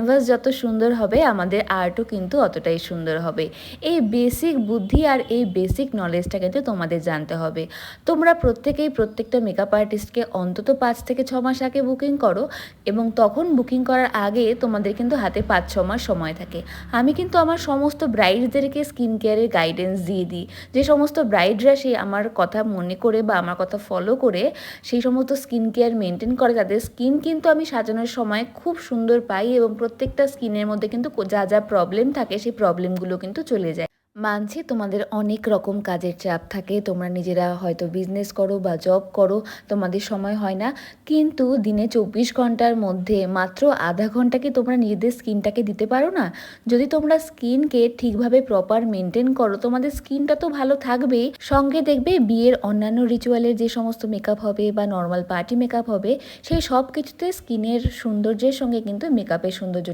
Canvas যত সুন্দর হবে আমাদের আর্টও কিন্তু অতটাই সুন্দর হবে। এই বেসিক বুদ্ধি আর এই বেসিক নলেজটা কিন্তু তোমাদের জানতে হবে। তোমরা প্রত্যেকেই প্রত্যেকটা মেকআপ আর্টিস্টকে অন্তত 5 থেকে 6 মাস আগে বুকিং করো, এবং তখন বুকিং করার আগে তোমাদের কিন্তু হাতে 5-6 মাস সময় থাকে। আমি কিন্তু আমার সমস্ত ব্রাইডদেরকে স্কিন কেয়ারের গাইডেন্স দিয়ে দিই। যে সমস্ত ব্রাইডরা সেই আমার কথা মনে করে বা আমার কথা ফলো করে সেই সমস্ত স্কিন কেয়ার মেনটেন করে, তাদের স্কিন কিন্তু আমি সাজানোর সময় খুব সুন্দর পাই, এবং প্রত্যেকটা স্কিনের মধ্যে কিন্তু যা যা প্রবলেম থাকে সেই প্রবলেমগুলো কিন্তু চলে যায়। মানছি তোমাদের অনেক রকম কাজের চাপ থাকে, তোমরা নিজেরা হয়তো বিজনেস করো বা জব করো, তোমাদের সময় হয় না। কিন্তু দিনে 24 ঘন্টার মধ্যে মাত্র আধা ঘন্টা কি তোমরা নিজেদের স্কিনটাকে দিতে পারো না? যদি তোমরা স্কিনকে ঠিকভাবে প্রপার মেনটেন করো, তোমাদের স্কিনটা তো ভালো থাকবেই, সঙ্গে দেখবে বিয়ের অন্যান্য রিচুয়ালের যে সমস্ত মেকআপ হবে বা নর্মাল পার্টি মেকআপ হবে, সেই সব কিছুতে স্কিনের সৌন্দর্যের সঙ্গে কিন্তু মেকআপের সৌন্দর্য